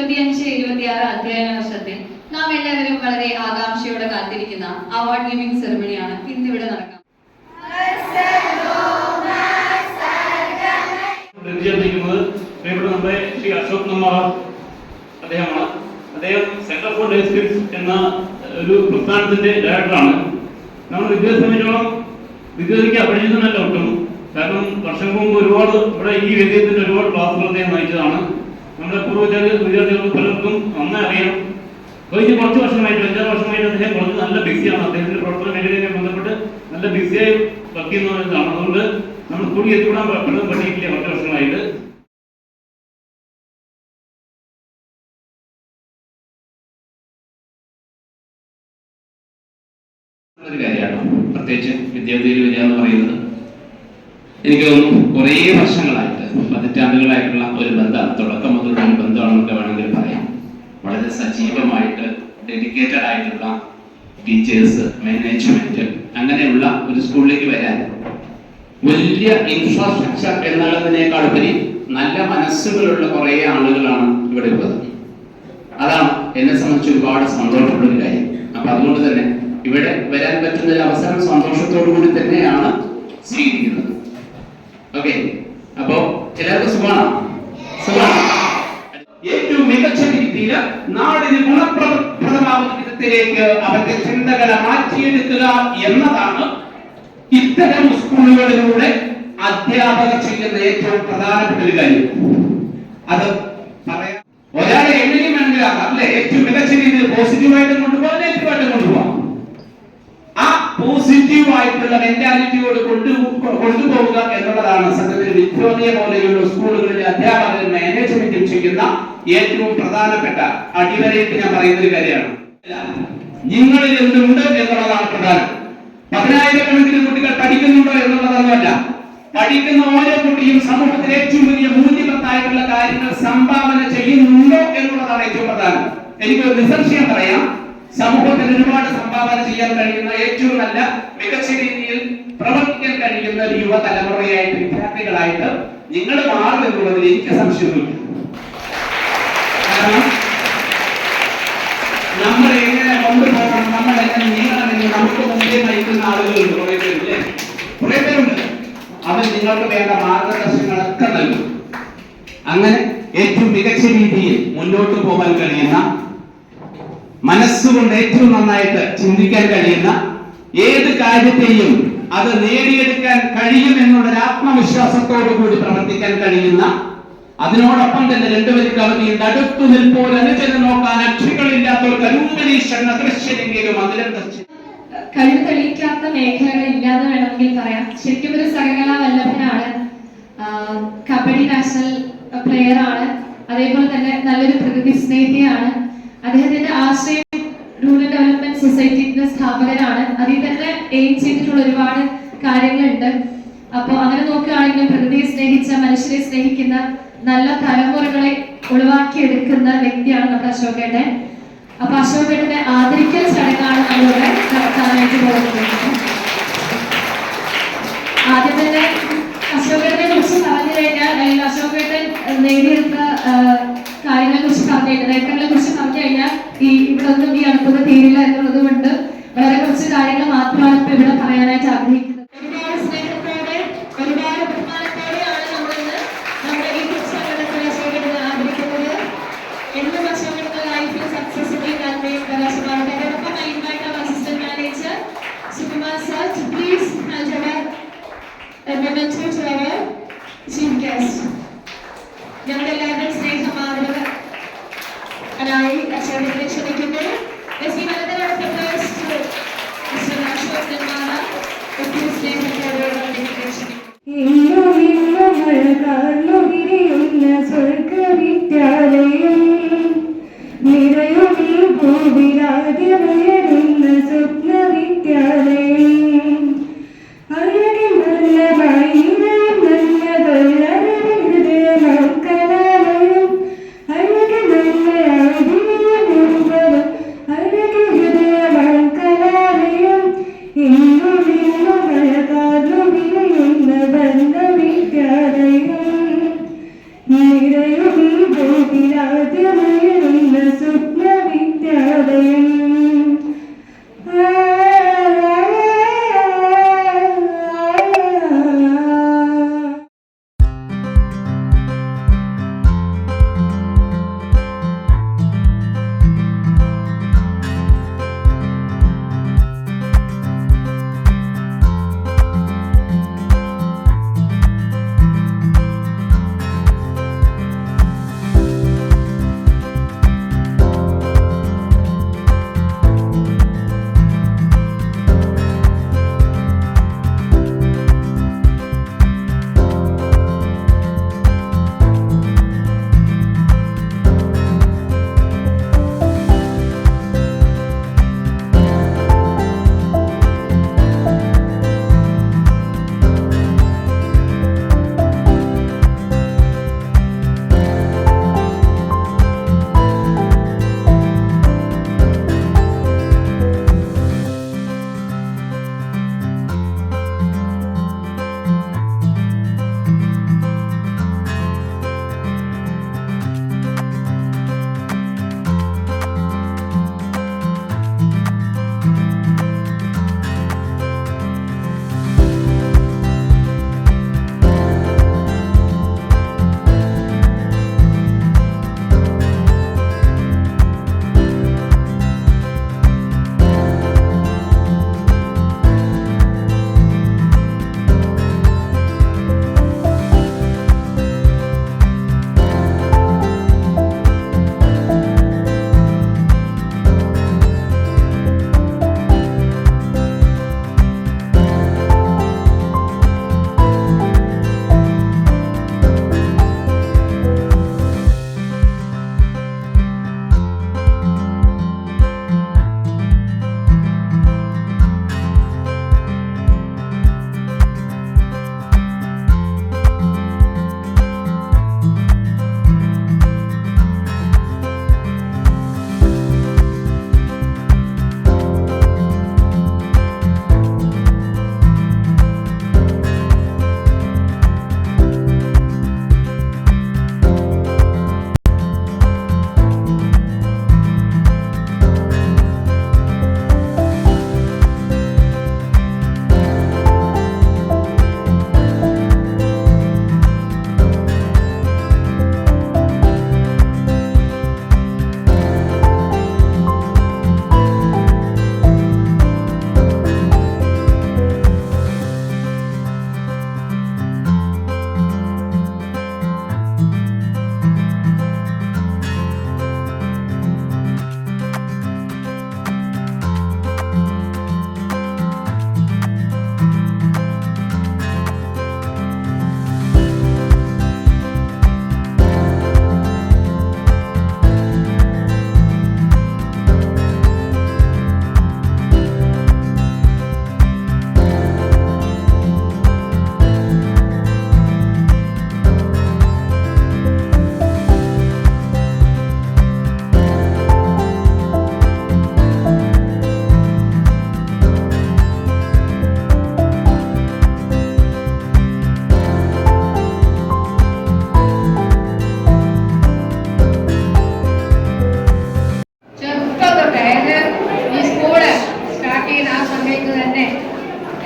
2025-26 അധ്യയന വർഷത്തിൽ നാം എല്ലാവരും വളരെ ആകാംക്ഷയോടെ കാത്തിരിക്കുന്ന അവാർഡ് ഗിവിംഗ് സെറിമണിയാണ് ഇന്നിവിടെ നടക്കുന്നത്. നമ്മുടെ ശ്രീ അശോക് നമ്മാർ അദ്ദേഹമാണ്. അദ്ദേഹം സെന്റർ ഫോർ ഡയസ്ക്രിപ്സ് എന്ന ഒരു പ്രസ്ഥാനത്തിന്റെ ഡയറക്ടറാണ്. നമ്മൾ വിദ്യാഭ്യാസം സംബന്ധിച്ചോളം വിദ്യാർത്ഥിക്ക് അപരിചിതനല്ല ഒട്ടും. കാരണം വർഷം മുമ്പ് ഒരുപാട് ഇവിടെ ഈ വേദിയത്തിന്റെ ഒരുപാട് ക്ലാസ്സുകൾ അദ്ദേഹം നയിച്ചതാണ്. നമ്മുടെ വിദ്യാർത്ഥികൾക്ക് പലർക്കും നന്നായി അറിയാം. കഴിഞ്ഞ കുറച്ച് വർഷമായിട്ട് 5-6 വർഷമായിട്ട് അദ്ദേഹം കുറച്ച് നല്ല ബിസിയാണ്. അദ്ദേഹത്തിന്റെ പ്രവർത്തന മേഖലയുമായി ബന്ധപ്പെട്ട് നല്ല ബിസിയായി വർക്ക് ചെയ്യുന്നതാണ്. അതുകൊണ്ട് നമ്മൾ കൂടി എത്തിവിടാൻ പലതും പറ്റിയിട്ടില്ല കുറച്ച് വർഷമായിട്ട്. ഒരു കാര്യമാണ് പ്രത്യേകിച്ച് വിദ്യാർത്ഥിയിൽ വരിക എന്ന് പറയുന്നത്. എനിക്ക് തോന്നുന്നു കുറേ വർഷങ്ങളായിട്ട് പതിറ്റാണ്ടുകളായിട്ടുള്ള ഒരു ബന്ധം, തുടക്കം മുതലുള്ള ഒരു ബന്ധമാണെന്നൊക്കെ വേണമെങ്കിൽ പറയാം. വളരെ സജീവമായിട്ട് ഡെഡിക്കേറ്റഡ് ആയിട്ടുള്ള ടീച്ചേഴ്സ്, മാനേജ്മെന്റ്, അങ്ങനെയുള്ള ഒരു സ്കൂളിലേക്ക് വരാൻ വലിയ ഇൻഫ്രാസ്ട്രക്ചർ എന്നുള്ളതിനേക്കാൾ ഉപരി നല്ല മനസ്സുകളുള്ള കുറേ ആളുകളാണ് ഇവിടെ ഉള്ളത്. അതാണ് എന്നെ സംബന്ധിച്ച് ഒരുപാട് സന്തോഷമുള്ള ഒരു കാര്യം. അപ്പൊ അതുകൊണ്ട് തന്നെ ഇവിടെ വരാൻ പറ്റുന്ന ഒരു അവസരം സന്തോഷത്തോടു കൂടി തന്നെയാണ് സ്വീകരിക്കുന്നത്. ഓക്കെ, അപ്പോ എല്ലാവർക്കും സുഖമാണ്. ഏറ്റവും മികച്ച രീതിയിൽ നാടിന് ഗുണപ്രദമാകുന്ന വിധത്തിലേക്ക് അവരുടെ ചിന്തകളെ മാറ്റിയെടുക്കുക എന്നതാണ് ഇത്തരം സ്കൂളുകളിലൂടെ അധ്യാപകർ ചെയ്യുന്ന ഏറ്റവും പ്രധാനപ്പെട്ട ഒരു കാര്യം. അത് പറയാം, ഒരാളെ എങ്ങനെയും വേണമെങ്കിലാകാം അല്ലെ, ഏറ്റവും മികച്ച രീതിയിൽ പോസിറ്റീവായിട്ട് കൊണ്ടുപോകാൻ, നെഗറ്റീവായിട്ട് കൊണ്ടുപോകാം. ആ പോസിറ്റീവായിട്ടുള്ള മെന്റാലിറ്റിയോട് കൊണ്ടുപോവുക എന്നുള്ളതാണ് സത്യത്തിൽ വിക്ടോറിയ പോലെയുള്ള സ്കൂളുകളിലെ അധ്യാപകരും മാനേജ്മെന്റും ചെയ്യുന്ന ഏറ്റവും പ്രധാനപ്പെട്ട അടിവരയിട്ട് ഞാൻ പറയുന്ന ഒരു കാര്യമാണ്. നിങ്ങളിൽ എന്തുണ്ട് എന്നുള്ളതാണ് പ്രധാനം. 10,000 കണക്കിന് കുട്ടികൾ പഠിക്കുന്നുണ്ടോ എന്നുള്ളതൊന്നുമല്ല. പഠിക്കുന്ന ഓരോ കുട്ടിയും സമൂഹത്തിൽ ഏറ്റവും വലിയ മൂല്യവത്തായിട്ടുള്ള കാര്യങ്ങൾ സംഭാവന ചെയ്യുന്നുണ്ടോ എന്നുള്ളതാണ് ഏറ്റവും പ്രധാനം. എനിക്കൊരു നിസ്സംശയം പറയാം, സമൂഹത്തിന് ഒരുപാട് സംഭാവന ചെയ്യാൻ കഴിയുന്ന, ഏറ്റവും നല്ല മികച്ച രീതിയിൽ പ്രവർത്തിക്കാൻ കഴിയുന്ന ഒരു യുവതലമുറയായിട്ട്, വിദ്യാർത്ഥികളായിട്ട് നിങ്ങൾ മാറുമെന്നുള്ളതിൽ എനിക്ക് സംശയമില്ല. കാരണം നമ്മൾ എങ്ങനെ കൊണ്ടുപോകണം, നമ്മൾ എങ്ങനെ നീങ്ങണമെന്ന് നമുക്ക് മുമ്പേ നയിക്കുന്ന ആളുകളുണ്ട്, കുറെ പേരില്ലേ, കുറെ പേരുണ്ട്. അവർ നിങ്ങൾക്ക് വേണ്ട മാർഗദർശനങ്ങളൊക്കെ നൽകും. അങ്ങനെ ഏറ്റവും മികച്ച രീതിയിൽ മുന്നോട്ട് പോകാൻ കഴിയുന്ന, മനസ്സുകൊണ്ട് ഏറ്റവും നന്നായിട്ട് ചിന്തിക്കാൻ കഴിയുന്ന, ഏത് കാര്യത്തെയും അത് നേടിയെടുക്കാൻ കഴിയുമെന്നുള്ളൊരു ആത്മവിശ്വാസത്തോടു കൂടി പ്രവർത്തിക്കാൻ കഴിയുന്ന, അതിനോടൊപ്പം തന്നെ 2 വരി കവിതയുണ്ട്, അടുത്തു നിൽപ്പോൾ അനുജന് നോക്കാൻ അക്ഷികളില്ലാത്തവർക്ക് അരൂപനീശ്വരൻ ദൃശ്യമെങ്കിലും അതിലും കഴിവ് തെളിയിക്കാത്ത മേഖലകൾ ഇല്ലാതെ വേണമെങ്കിൽ പറയാം. ശരിക്കും ഒരു സകലകലാ വല്ലഭനാണ്, കബഡി നാഷണൽ പ്ലെയർ ആണ്, അതേപോലെ തന്നെ നല്ലൊരു പ്രകൃതി സ്നേഹിയാണ്. അദ്ദേഹത്തിന്റെ ആശ്രയം റൂറൽ ഡെവലപ്മെന്റ് സൊസൈറ്റിയുടെ സ്ഥാപകനാണ്. അതിൽ തന്നെ എയിം ചെയ്തിട്ടുള്ള ഒരുപാട് കാര്യങ്ങളുണ്ട്. അപ്പോൾ അങ്ങനെ നോക്കുകയാണെങ്കിൽ പ്രകൃതിയെ സ്നേഹിച്ച, മനുഷ്യരെ സ്നേഹിക്കുന്ന, നല്ല തലമുറകളെ ഒഴിവാക്കിയെടുക്കുന്ന വ്യക്തിയാണ് നമ്മുടെ അശോകേട്ടൻ. അപ്പൊ അശോകേട്ടനെ ആദരിക്കൽ ചടങ്ങാണ് നമ്മളിവിടെ നടത്താനായിട്ട് പോകുന്നത്. ആദ്യം തന്നെ അശോകേട്ടനെ കുറിച്ച് പറഞ്ഞു കഴിഞ്ഞാൽ, അല്ലെങ്കിൽ അശോകേട്ടൻ നേടിയെടുത്ത കാര്യങ്ങളെ കുറിച്ച് പറഞ്ഞു കഴിഞ്ഞാൽ, നേട്ടങ്ങളെ കുറിച്ച് പറഞ്ഞു കഴിഞ്ഞാൽ ഇവിടെ ഒന്നും ഈ അടുപ്പത് തീരില്ല എന്നുള്ളത് കൊണ്ട് വളരെ കുറച്ച് കാര്യങ്ങൾ മാത്രമാണ് ഇപ്പൊ ഇവിടെ പറയാനായിട്ട് ആഗ്രഹിക്കുന്നത്. ഒരുപാട് സ്നേഹത്തോടെ, ഒരുപാട് ബഹുമാനത്തോടെയാണ് നമ്മളിന്ന് നമ്മുടെ ഈ പുസ്തകത്തിൽ അശോകേട്ടനെ ആദരിക്കുന്നത്. എന്നും അശോകേട്ടന്റെ ലൈഫിൽ സക്സസ്ഫുള്ളി നന്മയും പ്രകാശമാവട്ടെ. അതോടൊപ്പം I invite our assistant manager Sukumar sir to please hand over a memento to our chief guest. ഞങ്ങളുടെ എല്ലാവരുടെയും സ്നേഹമാർഗ്ഗ അനായി അശോകനെ ക്ഷണിക്കുന്നു. നിറയും ഗോപിരാജമയ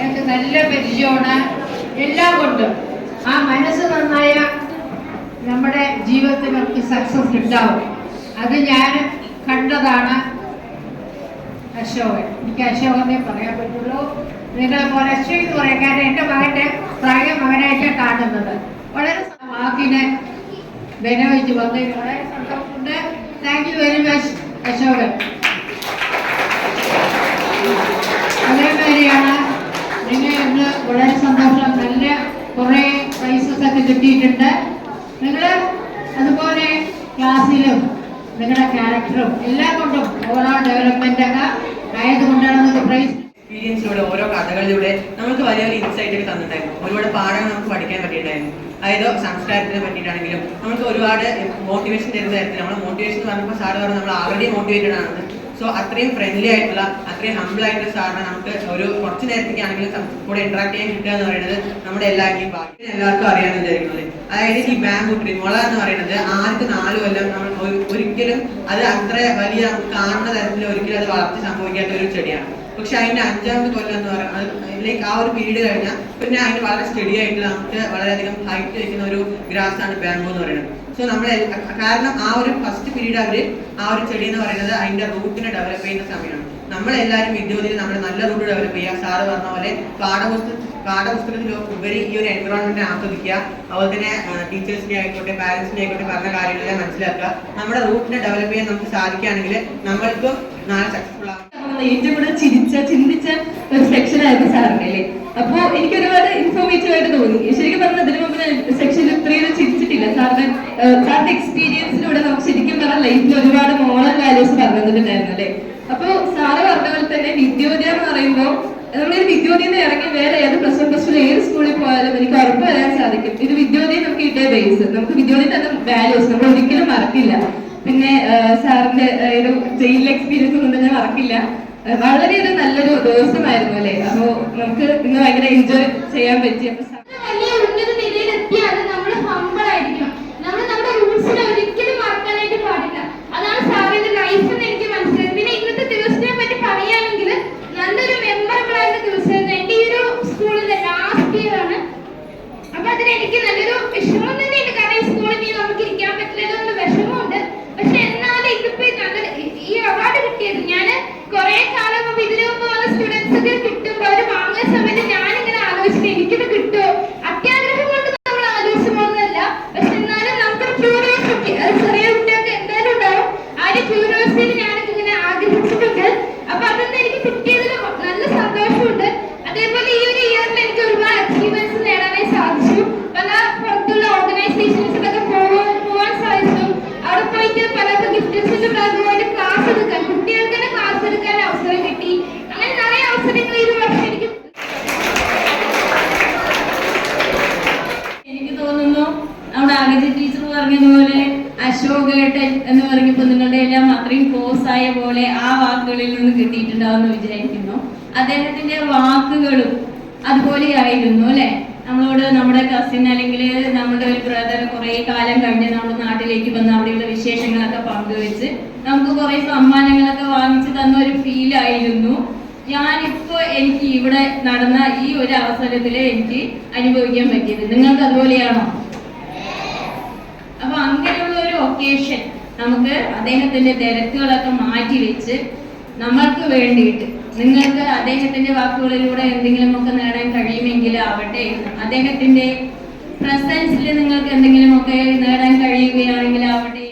എനിക്ക് നല്ല പരിചയമാണ്. എല്ലാം കൊണ്ടും ആ മനസ്സ് നന്നായ നമ്മുടെ ജീവിതത്തിൽ നമുക്ക് സക്സസ് ഉണ്ടാവും. അത് ഞാൻ കണ്ടതാണ്. അശോകൻ, എനിക്ക് അശോകനെ പറയാൻ പറ്റുള്ളൂ. നിങ്ങളെ പോലെ അശ്വ എന്ന് പറയാൻ കാരണം എൻ്റെ മകൻ്റെ പ്രായ മകനായിട്ട് കാണുന്നത്. വളരെ വാക്കിനെ വിനയിച്ച് വന്നതിന് വളരെ സന്തോഷമുണ്ട്. Thank you very much Ashokan. അതേമാതിരിയാണ് നിങ്ങൾ ഇന്ന് വളരെ സന്തോഷം. നല്ല കുറേ പ്രൈസസ് ഒക്കെ കിട്ടിയിട്ടുണ്ട്. നിങ്ങൾ അതുപോലെ ക്ലാസ്സിലും നിങ്ങളുടെ ക്യാരക്ടറും എല്ലാം കൊണ്ടും ഓവറോൾ ഡെവലപ്മെന്റ് ഒക്കെ ആയതുകൊണ്ടാണ് നിങ്ങൾക്ക് പ്രൈസ്. എക്സ്പീരിയൻസിലൂടെ ഓരോ കഥകളിലൂടെ നമുക്ക് വലിയൊരു ഇൻസൈറ്റ് ഒക്കെ തന്നിട്ടുണ്ടായിരുന്നു. ഒരുപാട് പാഠങ്ങൾ നമുക്ക് പഠിക്കാൻ പറ്റിയിട്ടുണ്ടായിരുന്നു. അതായത് സംസ്കാരത്തിനെ പറ്റിയിട്ടാണെങ്കിലും നമുക്ക് ഒരുപാട് മോട്ടിവേഷൻ തരുന്ന തരത്തിൽ നമ്മൾ മോട്ടിവേഷൻ പറഞ്ഞപ്പോൾ സാറ് പറഞ്ഞു നമ്മൾ ആൾറെഡി മോട്ടിവേറ്റഡ് ആണെന്ന്. സോ അത്രയും ഫ്രണ്ട്ലി ആയിട്ടുള്ള അത്രയും ഹംബിൾ ആയിട്ടുള്ള സാറിനെ നമുക്ക് ഒരു കുറച്ച് നേരത്തേക്കാണെങ്കിലും കൂടെ ഇന്ററാക്ട് ചെയ്യാൻ കിട്ടുക എന്ന് പറയുന്നത് നമ്മുടെ എല്ലാവരുടെയും ഭാഗ്യം. എല്ലാവർക്കും അറിയാമെന്ന് വിചാരിക്കുന്നത്. അതായത് ഈ ബാംബു ട്രീ മുള എന്ന് പറയുന്നത് ആദ്യത്തെ 4 കൊല്ലം നമ്മൾ ഒരിക്കലും അത് അത്ര വലിയ നമുക്ക് കാണുന്ന തരത്തിൽ ഒരിക്കലും അത് വളർച്ച സംഭവിക്കാത്ത ഒരു ചെടിയാണ്. പക്ഷെ അതിന്റെ 5ാമത്തെ കൊല്ലം എന്ന് പറയുന്നത് ലൈക്ക് ആ ഒരു പീരീഡ് കഴിഞ്ഞാൽ പിന്നെ അതിന് വളരെ സ്റ്റഡി ആയിട്ടുള്ള നമുക്ക് വളരെയധികം ഹൈറ്റ് വയ്ക്കുന്ന ഒരു ഗ്രാസ് ആണ് ബാംബു എന്ന് പറയുന്നത്. സോ നമ്മൾ കാരണം ആ ഒരു ഫസ്റ്റ് പീരീഡ് അവര് ആ ഒരു ചെടി എന്ന് പറയുന്നത് അതിന്റെ റൂട്ടിനെ ഡെവലപ്പ് ചെയ്യുന്ന സമയമാണ്. നമ്മളെല്ലാവരും വിദ്യോതിയിൽ നമ്മൾ നല്ല റൂട്ട് ഡെവലപ്പ് ചെയ്യുക. സാറ് പറഞ്ഞ പോലെ പാഠപുസ്തകത്തിലുപരി ഈ ഒരു എൻവറോൺമെന്റിനെ ആസ്വദിക്കുക. അതുപോലെ തന്നെ ടീച്ചേഴ്സിനെ ആയിക്കോട്ടെ പാരന്റ്സിനെ ആയിക്കോട്ടെ പറഞ്ഞ കാര്യങ്ങളെല്ലാം മനസ്സിലാക്കുക. നമ്മുടെ റൂട്ടിനെ ഡെവലപ്പ് ചെയ്യാൻ നമുക്ക് സാധിക്കുകയാണെങ്കിൽ നമ്മൾക്കും നാളെ സക്സസ്ഫുൾ ആകും. ഏറ്റവും കൂടുതൽ ചിന്തിച്ച ഒരു സെക്ഷൻ ആയിരുന്നു സാറിന്റെ അല്ലേ. അപ്പൊ എനിക്ക് ഒരുപാട് ഇൻഫോർമേറ്റീവ് ആയിട്ട് തോന്നി. ശരിക്കും പറഞ്ഞാൽ അതിനു മുമ്പ് സെക്ഷനിൽ ഇത്രയും ചിന്തിച്ചിട്ടില്ല. സാറിന്റെ എക്സ്പീരിയൻസിലൂടെ നമുക്ക് ശരിക്കും പറഞ്ഞാൽ ലൈഫിൽ ഒരുപാട് മോറൽ വാല്യൂസ് പറഞ്ഞു തന്നിട്ടുണ്ടായിരുന്നു അല്ലേ. അപ്പൊ സാറ് പറഞ്ഞ പോലെ തന്നെ വിദ്യോദയ എന്ന് പറയുമ്പോൾ നമ്മളൊരു വിദ്യോദയിൽ നിന്ന് ഇറങ്ങി വേറെ ഏത് +1 ഏത് സ്കൂളിൽ പോയാലും എനിക്ക് ഉറപ്പ് വരാൻ സാധിക്കും ഇത് വിദ്യോദയം നമുക്ക് കിട്ടിയ ബേസ്. നമുക്ക് വിദ്യോദയിൽ തന്നെ വാല്യൂസ് നമ്മൾ ഒരിക്കലും മറക്കില്ല. പിന്നെ സാറിന്റെ ഒരു ജയിൽ എക്സ്പീരിയൻസ് കൊണ്ട് ഞാൻ മറക്കില്ല. വളരെ ഒരു നല്ലൊരു ദിവസമായിരുന്നു അല്ലേ. അപ്പൊ നമുക്ക് ഇന്ന് ഭയങ്കര എൻജോയ് ചെയ്യാൻ പറ്റി. വലിയ ഉന്നത നിലയിലെത്തിയാൽ നമ്മൾ ഹംബിൾ ആയിരിക്കണം. നമ്മൾ നമ്മുടെ റൂട്ട്സിനെ ഒരിക്കലും മറക്കാനായിട്ട് പാടില്ല. അതാണ് സാറിന്റെ ലൈഫ് എന്ന് എനിക്ക് മനസ്സിലായത്. പിന്നെ ഇന്നത്തെ ദിവസത്തിനെ പറ്റി പറയുകയാണെങ്കിൽ നല്ലൊരു മെമ്മറബിൾ ആയിട്ടുള്ള ദിവസമായിരുന്നു. എന്റെ ഈ ഒരു സ്കൂളിന്റെ ലാസ്റ്റ് ഇയർ ആണ്. അപ്പൊ അതിന് എനിക്ക് നല്ലൊരു വിഷമം തന്നെയുണ്ട്. കാരണം ഈ സ്കൂളിൽ ഇനി നമുക്ക് ഇരിക്കാൻ പറ്റില്ലല്ലോ എന്നുള്ള വിഷമമുണ്ട്. പക്ഷെ എന്നാലും ഇതിപ്പോ നല്ലൊരു ഈ അവാർഡ് കിട്ടിയത് ഞാൻ കുറെ കാലം മുമ്പ് ഇതിനു മുമ്പ് വന്ന സ്റ്റുഡൻസ് ഒക്കെ കിട്ടുമ്പോൾ അവർ വാങ്ങുന്ന സമയത്ത് ഞാനിങ്ങനെ ആലോചിച്ചിട്ട് എനിക്കിത് കിട്ടുമോ. അത്യാഗ്രഹം കൊണ്ട് നമ്മൾ ആലോചിച്ചു പോകുന്നതല്ല. പക്ഷെ എന്നാലും നമുക്കൊരു ക്യൂരിയോസിറ്റി അത് ചെറിയ കുട്ടികൾക്ക് എന്തായാലും ഉണ്ടാവും. ആ ഒരു ക്യൂരിയോസിറ്റിയിൽ ഞാനൊക്കെ ഇങ്ങനെ ആഗ്രഹിച്ചിട്ടുണ്ട്. അപ്പൊ അതൊന്നും എനിക്ക് കിട്ടിയതിൽ നല്ല സന്തോഷമുണ്ട്. അതേപോലെ ഈ ഒരു ഇയറിൽ എനിക്ക് ഒരുപാട് അച്ചീവ്മെന്റ്സ് നേടാനായി സാധിച്ചു. പല പുറത്തുള്ള ഓർഗനൈസേഷൻസിലൊക്കെ പോവാൻ സാധിച്ചു. അവിടെ പോയിട്ട് പലർക്കും ഗിഫ്റ്റസിന്റെ ഭാഗമായിട്ട് ക്ലാസ് എടുക്കാൻ കുട്ടികൾക്ക് തന്നെ ക്ലാസ് എടുക്കാൻ അവസരം കിട്ടി. അങ്ങനെ നിറയെ അവസരങ്ങൾ ഈ വർഷം എനിക്ക് തോന്നുന്നു നമ്മുടെ ആഗതി ടീച്ചർ പറഞ്ഞതുപോലെ അശോകേട്ടൻ എന്ന് പറഞ്ഞപ്പോൾ നിങ്ങളുടെ എല്ലാം അത്രയും ക്ലോസ് ആയ പോലെ ആ വാക്കുകളിൽ നിന്ന് കിട്ടിയിട്ടുണ്ടാവുമെന്ന് വിചാരിക്കുന്നു. അദ്ദേഹത്തിന്റെ വാക്കുകളും അതുപോലെ ആയിരുന്നു അല്ലെ. നമ്മളോട് നമ്മുടെ കസിൻ അല്ലെങ്കിൽ നമ്മുടെ ഒരു ബ്രദർ കുറെ കാലം കഴിഞ്ഞ് നമ്മുടെ നാട്ടിലേക്ക് വന്ന് അവിടെയുള്ള വിശേഷങ്ങളൊക്കെ പങ്കുവെച്ച് നമുക്ക് കുറെ സമ്മാനങ്ങളൊക്കെ വാങ്ങിച്ചു തന്ന ഒരു ഫീൽ ആയിരുന്നു. ഞാനിപ്പോ എനിക്ക് ഇവിടെ നടന്ന ഈ ഒരു അവസരത്തിൽ എനിക്ക് അനുഭവിക്കാൻ പറ്റിയത്. നിങ്ങൾക്ക് അതുപോലെയാണോ? അപ്പൊ അങ്ങനെയുള്ള ഒരു ഒക്കേഷൻ നമുക്ക് അദ്ദേഹത്തിന്റെ തിരക്കുകളൊക്കെ മാറ്റി വെച്ച് നമ്മൾക്ക് വേണ്ടിയിട്ട് നിങ്ങൾക്ക് അദ്ദേഹത്തിന്റെ വാക്കുകളിലൂടെ എന്തെങ്കിലുമൊക്കെ നേടാൻ കഴിയുമെങ്കിൽ ആവട്ടെ, അദ്ദേഹത്തിന്റെ പ്രസൻസിൽ നിങ്ങൾക്ക് എന്തെങ്കിലുമൊക്കെ നേടാൻ കഴിയുകയാണെങ്കിൽ ആവട്ടെ.